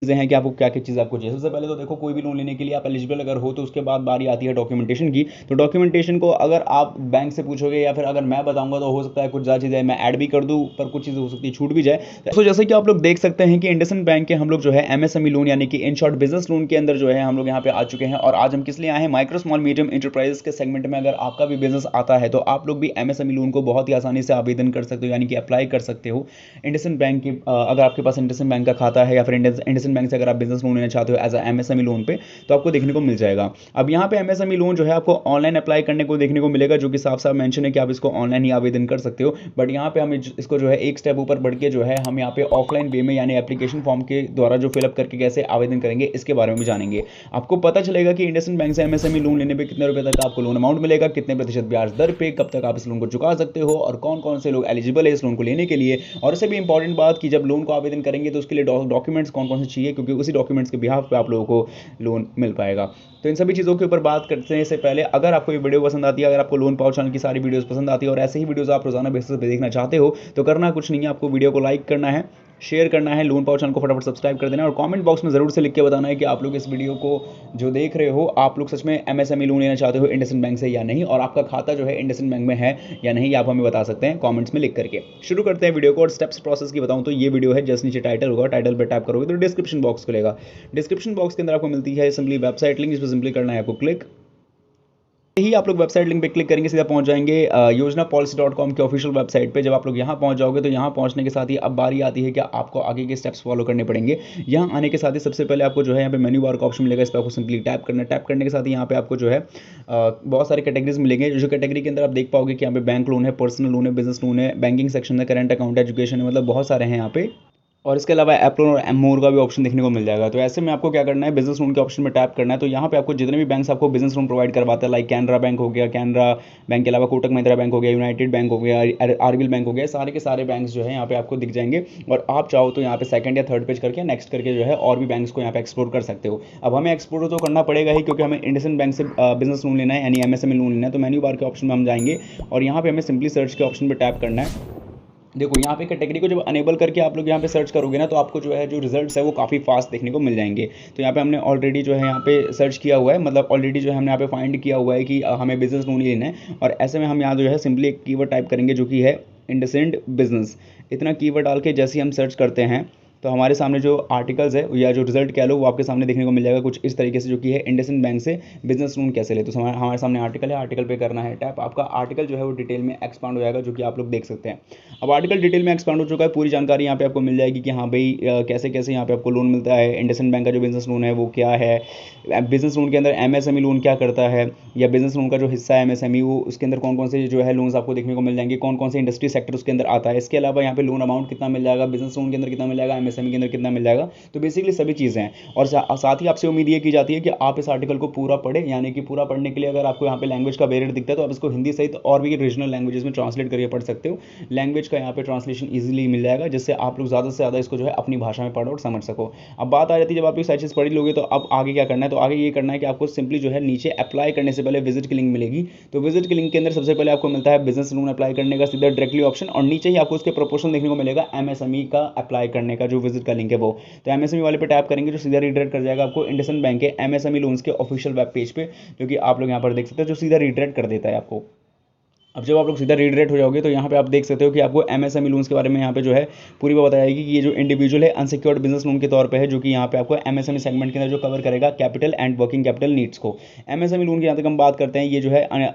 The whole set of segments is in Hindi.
चीज़ें हैं कि आपको क्या क्या चीज़ आपको चाहिए। सबसे पहले तो देखो, कोई भी लोन लेने के लिए आप एलिजिबल अगर हो तो उसके बाद बारी आती है डॉक्यूमेंटेशन की। तो डॉक्यूमेंटेशन को अगर आप बैंक से पूछोगे या फिर अगर मैं बताऊंगा तो हो सकता है कुछ ज़्यादा चीज़ें मैं ऐड भी कर दूं, पर कुछ चीज़ें हो सकती है छूट भी जाए। तो जैसे कि आप लोग देख सकते हैं कि इंडसइंड बैंक के हम लोग जो है एमएसएमई लोन यानी कि इन शॉर्ट बिजनेस लोन के अंदर जो है हम लोग यहाँ पे आ चुके हैं। और आज हम किस लिए आए हैं, माइक्रो स्मॉल मीडियम इंटरप्राइजेस के सेगमेंट में अगर आपका भी बिजनेस आता है तो आप लोग भी एमएसएमई लोन को बहुत ही आसानी से आवेदन कर सकते हो, यानी कि अप्लाई कर सकते हो। इंडसइंड बैंक की अगर आपके पास इंडसइंड बैंक का खाता है या फिर इंडसइंड बैंक से अगर आप बिजनेस लोन लेना चाहते हो एज अ एमएसएमई लोन पे, तो आपको देखने को मिल जाएगा। अब यहाँ पे एमएसएमई लोन जो है आपको ऑनलाइन अप्लाई करने को देखने को मिलेगा, जो कि साफ साफ मेंशन है कि आप इसको ऑनलाइन ही आवेदन कर सकते हो। बट यहाँ पे हम इसको जो है एक स्टेप ऊपर बढ़ के जो है हम यहाँ पे ऑफलाइन वे में यानी एप्लीकेशन फॉर्म के द्वारा जो फिलअप करके कैसे आवेदन करेंगे इसके बारे में भी जानेंगे। आपको पता चलेगा कि इंडसइंड बैंक से एमएसएमई लोन लेने पे कितने रुपए तक आपको लोन अमाउंट मिलेगा, कितने प्रतिशत ब्याज दर पे, कब तक आप इस लोन को चुका सकते हो और कौन कौन से लोग एलिजिबल है इस लोन को लेने के लिए। और इससे भी इंपॉर्टेंट बात कि जब लोन को आवेदन करेंगे तो उसके लिए डॉक्यूमेंट्स कौन कौन से चाहिए, क्योंकि उसी डॉक्यूमेंट्स के बिहाफ पे आप लोगों को लोन मिल पाएगा। तो इन सभी चीज़ों के ऊपर बात करने से पहले अगर आपको ये वीडियो पसंद आती है, अगर आपको लोन पावर चैनल की सारी वीडियोस पसंद आती है और ऐसे ही वीडियोस आप रोजाना बेसिस पे देखना चाहते हो, तो करना कुछ नहीं है, आपको वीडियो को लाइक करना है, शेयर करना है, लोन पावर चैनल को फटाफट सब्सक्राइब कर देना और कमेंट बॉक्स में जरूर से लिख के बताना है कि आप लोग इस वीडियो को जो देख रहे हो आप लोग सच में एमएसएमई लोन लेना चाहते हो इंडसइंड बैंक से या नहीं, और आपका खाता जो है इंडसइंड बैंक में है या नहीं, आप हमें बता सकते हैं कमेंट्स में लिख करके। शुरू करते हैं वीडियो को। और स्टेप्स प्रोसेस की बताऊं तो ये वीडियो है, जस्ट नीचे टाइटल होगा, टाइटल पर टैप करोगे तो डिस्क्रिप्शन बॉक्स खुलेगा। डिस्क्रिप्शन बॉक्स के अंदर आपको मिलती है सिंपली वेबसाइट लिंक, इस पर सिंपली करना है आपको क्लिक। ही आप लोग वेबसाइट लिंक पे क्लिक करेंगे सीधा पहुंच जाएंगे योजना पॉलिसी.com के ऑफिशियल वेबसाइट पे। जब आप लोग यहाँ पहुंच जाओगे तो यहाँ पहुंचने के साथ ही अब बारी आती है कि आपको आगे के स्टेप्स फॉलो करने पड़ेंगे। यहाँ आने के साथ ही सबसे पहले आपको जो है यहाँ पे मेन्यू बार का ऑप्शन मिलेगा, इस पर आपको सिंपली टैप करना है। टैप करने के साथ ही यहाँ पे आपको जो है बहुत सारे कैटेगरीज मिलेंगे। जो कैटेगरी के अंदर आप देख पाओगे कि यहाँ पे बैंक लोन है, पर्सनल लोन है, बिजनेस लोन है, बैंकिंग सेक्शन है, करंट अकाउंट, एजुकेशन है, मतलब बहुत सारे हैं यहाँ पे। और इसके अलावा ऐप लोन और एम मोर का भी ऑप्शन देखने को मिल जाएगा। तो ऐसे में आपको क्या करना है, बिजनेस लोन के ऑप्शन में टैप करना है। तो यहाँ पे आपको जितने भी बैंक्स आपको बिजनेस लोन प्रोवाइड करवाता है, लाइक कैनरा बैंक हो गया, कैनरा बैंक के अलावा कोटक महिंद्रा बैंक हो गया, यूनाइटेड बैंक हो गया, आरबीएल बैंक हो गया, सारे के सारे बैंक्स जो है यहाँ पे आपको दिख जाएंगे। और आप चाहो तो यहाँ पे सेकंड या थर्ड पेज करके नेक्स्ट करके जो है और भी बैंक्स को यहाँ पे एक्सप्लोर कर सकते हो। अब हमें एक्सप्लोर तो करना पड़ेगा ही, क्योंकि हमें इंडसइंड बैंक से बिजनेस लोन लेना है यानी एमएसएमई लोन लेना है। तो मेन्यू बार के ऑप्शन में हम जाएंगे और यहाँ पे हमें सिंपली सर्च के ऑप्शन पर टैप करना है। देखो यहाँ पे कैटेगरी को जब अनेबल करके आप लोग यहाँ पे सर्च करोगे ना, तो आपको जो है जो रिजल्ट्स है वो काफ़ी फास्ट देखने को मिल जाएंगे। तो यहाँ पे हमने ऑलरेडी जो है यहाँ पे सर्च किया हुआ है, मतलब ऑलरेडी जो है हमने यहाँ पे फाइंड किया हुआ है कि हमें बिजनेस लोन लेना है। और ऐसे में हम यहाँ जो है सिंपली एक कीवर्ड टाइप करेंगे जो कि है इंडसइंड बिजनेस। इतना कीवर्ड डाल के जैसे ही हम सर्च करते हैं तो हमारे सामने जो आर्टिकल्स है या जो रिजल्ट कह लो वो आपके सामने देखने को मिल जाएगा कुछ इस तरीके से, जो कि है इंडसइंड बैंक से बिजनेस लोन कैसे ले। तो हमारे सामने आर्टिकल है, आर्टिकल पे करना है टैप। आपका आर्टिकल जो है वो डिटेल में एक्सपांड हो जाएगा, जो कि आप लोग देख सकते हैं। अब आर्टिकल डिटेल में एक्सपांड हो चुका है, पूरी जानकारी यहाँ पे आपको मिल जाएगी कि हाँ भाई कैसे कैसे यहाँ पे आपको लोन मिलता है, इंडसइंड बैंक का जो बिजनेस लोन है वो क्या है, बिजनेस लोन के अंदर एमएसएमई लोन क्या करता है, या बिजनेस लोन का जो हिस्सा है एमएसएमई वो उसके अंदर कौन कौन से जो है लोन्स आपको देखने को मिल जाएंगे, कौन कौन से इंडस्ट्री सेक्टर उसके अंदर आता है। इसके अलावा यहाँ पे लोन अमाउंट कितना मिल जाएगा, बिजनेस लोन के अंदर कितना मिल जाएगा, एमएसएमई के अंदर कितना मिल जाएगा। तो बेसिकली सभी चीज़ें हैं। और साथ ही आपसे उम्मीद ये की जाती है कि आप इस आर्टिकल को पूरा पढ़ें, यानी कि पूरा पढ़ने के लिए अगर आपको यहाँ पे लैंग्वेज का बैरियर दिखता है तो आप इसको हिंदी सहित और भी रीजनल लैंग्वेजेस में ट्रांसलेट करके पढ़ सकते हो। लैंग्वेज का यहाँ पे ट्रांसलेशन ईजिली मिल जाएगा, जिससे आप लोग ज़्यादा से ज़्यादा इसको जो है अपनी भाषा में पढ़ो और समझ सको। अब बात आ जाती है जब आप लोग सारी चीज़ पढ़ लोगे तो अब आगे क्या करना है, तो आगे ये करना है कि आपको सिंपली जो है नीचे अप्लाई करने से पहले विजिट की लिंक मिलेगी। तो विजिट की लिंक के अंदर सबसे पहले आपको मिलता है बिजनेस लोन अप्लाई करने का सीधा डायरेक्टली ऑप्शन, और नीचे ही आपको उसके प्रोपोर्शन देखने को मिलेगा एमएसएमई का अप्लाई करने का जो विजिट का लिंक है वो। तो एमएसएमई वाले पे टैप करेंगे जो सीधा रीडायरेक्ट कर जाएगा आपको इंडसइंड बैंक के एमएसएमई लोन्स के ऑफिशियल वेब पेज पे, जो कि आप लोग यहाँ पर देख सकते हैं, जो सीधा रीडायरेक्ट कर देता है आपको। अब जब आप लोग सीधा रीडायरेक्ट हो जाओगे तो यहाँ पे आप देख सकते हो कि आपको एमएसएमई लोन्स के बारे में यहाँ पे जो है पूरी बात बताएगी कि ये जो इंडिविजुअल है अनसिक्योर्ड बिजनेस लोन के तौर पे है, जो कि यहाँ पे आपको एमएसएमई सेगमेंट के अंदर जो कवर करेगा capital and working capital needs को। एमएसएमई लोन की यहाँ तक हम बात करते हैं, ये जो है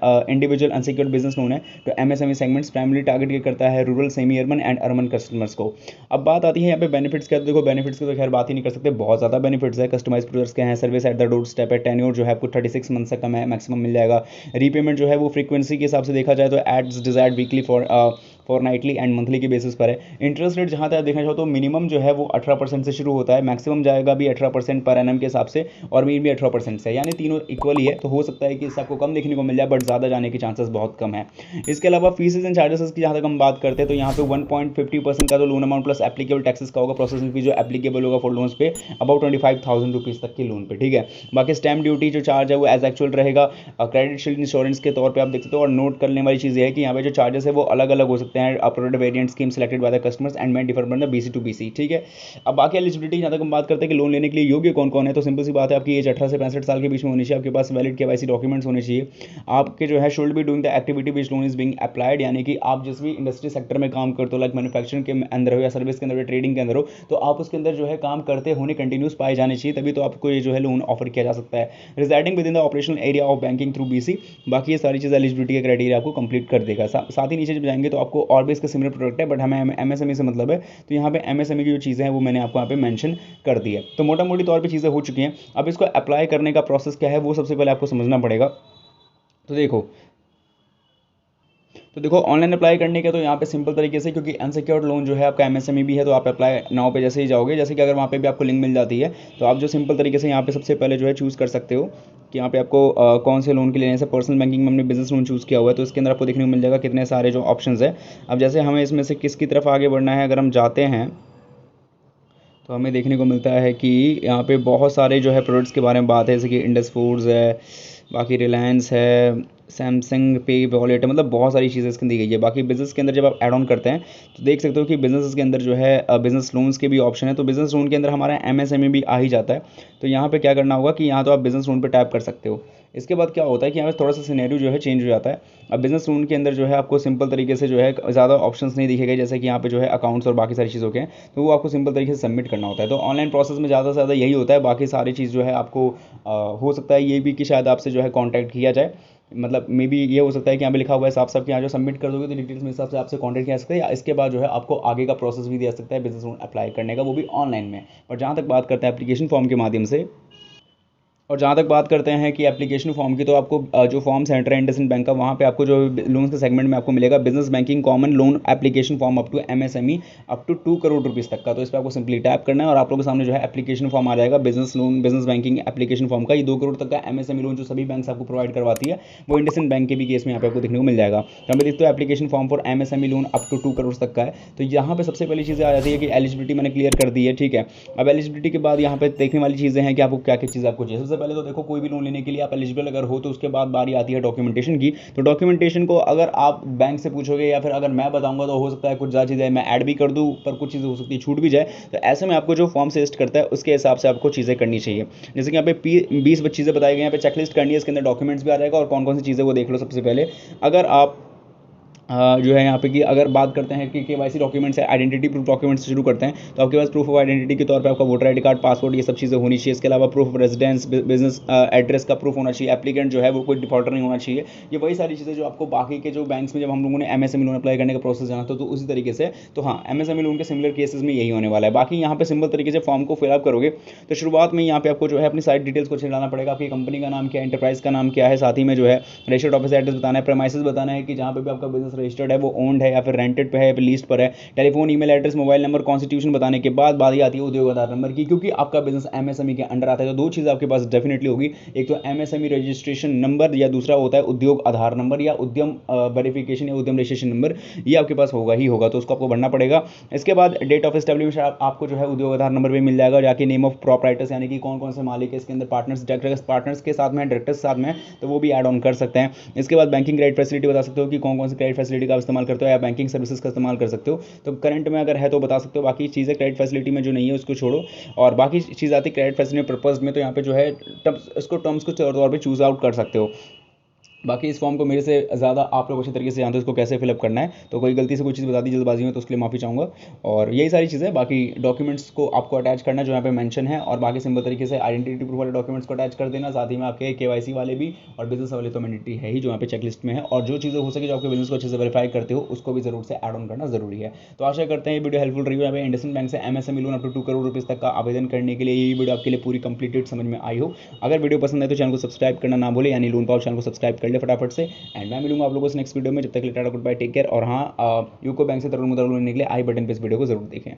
इंडिविजुअल अनसिक्योर्ड बिजनेस लोन है। तो एमएसएमई सेगमेंट्स प्राइमरी टारगेट करता है rural, semi urban and urban customers को। अब बात आती है यहाँ पे बेनिफिट्स का। देखो बेनिफिट्स की तो खैर बात ही नहीं कर सकते, बहुत ज़्यादा बेनिफिट्स है। कस्टमाइज प्रोडक्ट्स के हैं, service at the door step है, टेन्योर जो है आपको 36 मंथ तक का मैक्सिमम मिल जाएगा। रीपेमेंट जो है वो फ्रीक्वेंसी के हिसाब से देखा जाए तो ads desired weekly fortnightly and monthly के बेसिस पर है। इंटरेस्ट रेट जहाँ तक देखना चाहो तो मिनिमम जो है वो 18% से शुरू होता है, मैक्सिमम जाएगा भी 18% पर एनम के हिसाब से, और मीन भी 18% से, यानी तीनों इक्वल ही है। तो हो सकता है कि इससे आपको कम देखने को मिल जाए, बट ज़्यादा जाने के चांसेस बहुत कम है। इसके अलावा फीसेज एंड चार्जेस की जहाँ तक हम बात करते हैं तो यहाँ पे 1.50% का तो loan amount plus applicable taxes का होगा, प्रोसेसिंग फी जो एप्लीकेबल होगा फॉर लोन्स पे अबाउट 25,000 रुपीज़ तक की लोन पे, ठीक है। बाकी स्टैम्प ड्यूटी जो चार्ज है वो एज एक्चुअल रहेगा। क्रेडिट शील्ड इंश्योरेंस के तौर पर आप देख सकते हो। और नोट करने वाली चीज़ ये है कि यहाँ पे जो चार्जेस है वो अलग अलग हो सकते हैं सकते हैं product variant scheme selected by the customers and में differ from the BC to BC, ठीक है। अब बाकी एलिजिबिलिटी जहाँ तक हम बात करते हैं कि लोन लेने के लिए योग्य कौन कौन है, तो सिंपल सी बात है, आपकी एज 18 से 65 साल के बीच में होनी चाहिए, आपके पास वैलिड KYC डॉक्यूमेंट्स होने चाहिए, आपके जो है should be doing the activity which loan is being applied, यानी कि आप जिस भी इंडस्ट्री सेक्टर में काम करते हो, लाइक मैन्युफैक्चरिंग के अंदर हो या सर्विस के अंदर हो, ट्रेडिंग के अंदर हो, तो आप उसके अंदर जो है काम करते होने कंटिन्यूस पाए जाने चाहिए, तभी तो आपको ये जो है लोन ऑफर किया जा सकता है। Residing with in the operational area of banking through BC, बाकी ये सारी चीज़ एलिजिबिलिटी के क्राइटेरिया आपको कंप्लीट कर देगा। साथ ही नीचे जब जाएंगे तो आपको और भी इसका सिमिलर प्रोडक्ट है, बट हमें MSME से मतलब है, तो यहाँ पे MSME की जो चीज़ें हैं वो मैंने आपको यहाँ पे मेंशन कर दी है। तो मोटा मोटी तौर पे चीज़ें हो चुकी हैं। अब इसको अप्लाई करने का प्रोसेस क्या है वो सबसे पहले आपको समझना पड़ेगा। तो देखो ऑनलाइन अप्लाई करने के तो यहाँ पे सिंपल तरीके से, क्योंकि अनसिक्योर्ड लोन जो है आपका MSME भी है, तो आप अप्लाई नाउ पे जैसे ही जाओगे, जैसे कि अगर वहाँ पे भी आपको लिंक मिल जाती है, तो आप जो सिंपल तरीके से यहाँ पे सबसे पहले जो है चूज़ कर सकते हो कि यहाँ पे आपको कौन से लोन के लिए, जैसे पर्सनल बैंकिंग में हमने बिजनेस लोन चूज़ किया हुआ है, तो इसके अंदर आपको देखने को मिल जाएगा कितने सारे जो ऑप्शंस है। अब जैसे हमें इसमें से किसकी तरफ आगे बढ़ना है, अगर हम जाते हैं तो हमें देखने को मिलता है कि यहाँ पे बहुत सारे जो है प्रोडक्ट्स के बारे में बात है, जैसे कि इंडस फूड्स है, बाकी रिलायंस है, सैमसंग पे वॉलेट है, मतलब बहुत सारी चीज़ें इसके दी गई है। बाकी बिजनेस के अंदर जब आप ऐड ऑन करते हैं तो देख सकते हो कि बिजनेस के अंदर जो है बिजनेस लोन्स के भी ऑप्शन है, तो बिजनेस लोन के अंदर हमारा MSME भी आ ही जाता है। तो यहाँ पे क्या करना होगा कि यहाँ तो आप बिजनेस लोन पे टैप कर सकते हो। इसके बाद क्या होता है कि यहाँ पे थोड़ा सा सिनेरियो जो है चेंज हो जाता है। अब बिजनेस लोन के अंदर जो है आपको सिंपल तरीके से जो है ज़्यादा ऑप्शंस नहीं दिखेगा, जैसे कि यहाँ पे जो है अकाउंट्स और बाकी सारी चीज़ों के हैं, तो वो आपको सिंपल तरीके से सबमिट करना होता है। तो ऑनलाइन प्रोसेस में ज़्यादा से ज़्यादा यही होता है। बाकी सारी चीज़ जो है आपको हो सकता है ये भी कि शायद आपसे जो है कॉन्टैक्ट किया जाए, मतलब मे बी ये हो सकता है कि यहाँ पे लिखा हुआ है साफ साफ कि यहाँ जो सबमिट कर दोगे तो डिटेल्स में हिसाब से आपसे कॉन्टैक्ट किया जा सकता है, या इसके बाद जो है आपको आगे का प्रोसेस भी दिया सकता है बिजनेस लोन अप्लाई करने का, वो भी ऑनलाइन में। और जहाँ तक बात करते हैं एप्लीकेशन फॉर्म के माध्यम से, और जहाँ तक बात करते हैं कि एप्लीकेशन फॉर्म की, तो आपको जो फॉर्म सेंटर है इंडसइंड बैंक का, वहाँ पे आपको जो लोन के सेगमेंट में आपको मिलेगा business banking common loan application form up to MSME up to 2 crore rupees तक का। तो इस पर आपको सिंपली टैप करना है और आप लोगों के सामने जो है एप्लीकेशन फॉर्म आ जाएगा business loan, business banking application form का। ये 2 करोड़ तक का MSME लोन जो सभी बैंक आपको प्रोवाइड करवाती है, वो इंडसइंड बैंक के भी केस में यहाँ पे आपको देखने को मिल जाएगा। तो हमें देखते हो application form for MSME loan up to 2 crore तक का है। तो यहाँ पे सबसे पहली चीज़ें आ जाती है कि एलिजिबिलिटी मैंने क्लियर कर दी है, ठीक है। अब एलिजिबिलिटी के बाद यहाँ पे देखने वाली चीज़ें हैं कि आपको क्या क्या चीज़ आपको चाहिए। सबसे पहले तो देखो कोई भी लोन लेने के लिए आप एलिजिबल अगर हो, तो उसके बाद बारी आती है डॉक्यूमेंटेशन की। तो डॉक्यूमेंटेशन को अगर आप बैंक से पूछोगे या फिर अगर मैं बताऊंगा, तो हो सकता है कुछ ज़्यादा चीज़ें मैं ऐड भी कर दूं, पर कुछ चीज़ें हो सकती है छूट भी जाए। तो ऐसे में आपको जो फॉर्म सजेस्ट करता है उसके हिसाब से आपको चीज़ें करनी चाहिए। जैसे कि यहाँ पे 20 चीज़ें बताई गई, यहाँ पे चेकलिस्ट करनी है, इसके अंदर डॉक्यूमेंट्स भी आ जाएगा और कौन कौन सी चीज़ें वो देख लो। सबसे पहले अगर आप जो है यहाँ पे कि अगर बात करते हैं कि KYC डॉक्यूमेंट्स है, आइडेंटिटी प्रूफ डॉक्यूमेंट्स से शुरू करते हैं, तो आपके पास प्रूफ ऑफ आइडेंटिटी के तौर पे आपका वोटर ID कार्ड, पासपोर्ट, ये सब चीज़ें होनी चाहिए। इसके अलावा proof of residence, business address का प्रूफ होना चाहिए, एप्लीकेंट जो है वो कोई डिफॉल्टर नहीं होना चाहिए। ये वही सारी चीज़ें जो आपको बाकी के जो बैंक्स में जब हम लोगों ने MSME लोन अप्लाई करने का प्रोसेस जाना था, तो उसी तरीके से, तो हाँ MSME लोन के सिमिलर केसेस में यही होने वाला है। बाकी यहाँ पे सिंपल तरीके से फॉर्म को फिलअप करोगे तो शुरुआत में यहाँ पे आपको जो है अपनी सारी डिटेल्स को डालना पड़ेगा। आपकी कंपनी का नाम क्या है, एंटरप्राइज का नाम क्या है, साथ ही में जो है रजिस्टर्ड ऑफिस एड्रेस बताना है, प्रेमाइसेस बताना है कि जहाँ पे भी आपका बिजनेस रजिस्टर्ड है वो ओन्ड है या फिर रेंटेड पे है या फिर लीज पर है, telephone, email address, mobile number, constitution बताने के बाद बारी आती है उद्योग आधार नंबर की, क्योंकि आपका बिजनेस MSME के अंडर आता है। तो 2 चीज़ आपके पास डेफिनेटली होगी, एक तो MSME रजिस्ट्रेशन नंबर या दूसरा होता है उद्योग आधार नंबर या उद्यम वेरिफिकेशन या उद्यम रजिस्ट्रेशन नंबर, ये आपके पास होगा ही होगा, तो उसको आपको भरना पड़ेगा। इसके बाद डेट ऑफ एस्टेब्लिशमेंट आपको जो है उद्योग आधार नंबर भी मिल जाएगा, जाके नेम ऑफ प्रॉपराइटर्स यानी कि कौन कौन से मालिक है इसके अंदर, पार्टनर्स के साथ में, डायरेक्टर्स के साथ में, तो वो भी ऐड ऑन कर सकते हैं। इसके बाद बैंकिंग क्रेडिट फैसिलिटी बता सकते हो कि कौन कौन सी क्रेडिट फैसिलिटी का इस्तेमाल करते हो या बैंकिंग सर्विसेज का इस्तेमाल कर सकते हो। तो करंट में अगर है तो बता सकते हो, बाकी चीज़ें क्रेडिट फैसिलिटी में जो नहीं है उसको छोड़ो। और बाकी चीज़ आती है क्रेडिट फैसिलिटी पर्पज में, तो यहाँ पे जो है टर्म्स को तौर पर चूज आउट कर सकते हो। बाकी इस फॉर्म को मेरे से ज़्यादा आप लोग अच्छे तरीके से जानते हो इसको कैसे फिलअप करना है, तो कोई गलती से कोई चीज़ बता दी जल्दबाजी में तो उसके लिए माफ़ी चाहूँगा। और यही सारी चीज़ें, बाकी डॉक्यूमेंट्स को आपको अटैच करना जो यहाँ पे मेंशन है, और बाकी सिंपल तरीके से आइडेंटिटी प्रूफ वाले डॉक्यूमेंट्स को अटैच कर देना, साथ ही में आपके KYC वाले भी और बिजनेस वाले तो मैंडेटरी है ही जो यहाँ पे चेकलिस्ट में है। और जो चीज़ें हो सके जो आपके बिजनेस को अच्छे से वेरीफाई करते हो उसको भी जरूर से ऐड ऑन करना जरूरी है। तो आशा करते हैं ये वीडियो हेल्पफुल रही हो। यहाँ पे इंडसइंड बैंक से MSME loan up to 2 crore rupees तक का आवेदन करने के लिए ये वीडियो आपके लिए पूरी कंप्लीटेड समझ में आई हो। अगर वीडियो पसंद है तो चैनल को सब्सक्राइब करना ना भूले, यानी लोन पाओ चैनल को सब्सक्राइब कर ले फटाफट से। एंड मैं मिलूंगा आप लोगों से नेक्स्ट वीडियो में, जब तक tata good bye, take care. और हाँ, यूको बैंक से तरुण मुद्रा लोन लेने के लिए आई बटन पे इस वीडियो को जरूर देखें।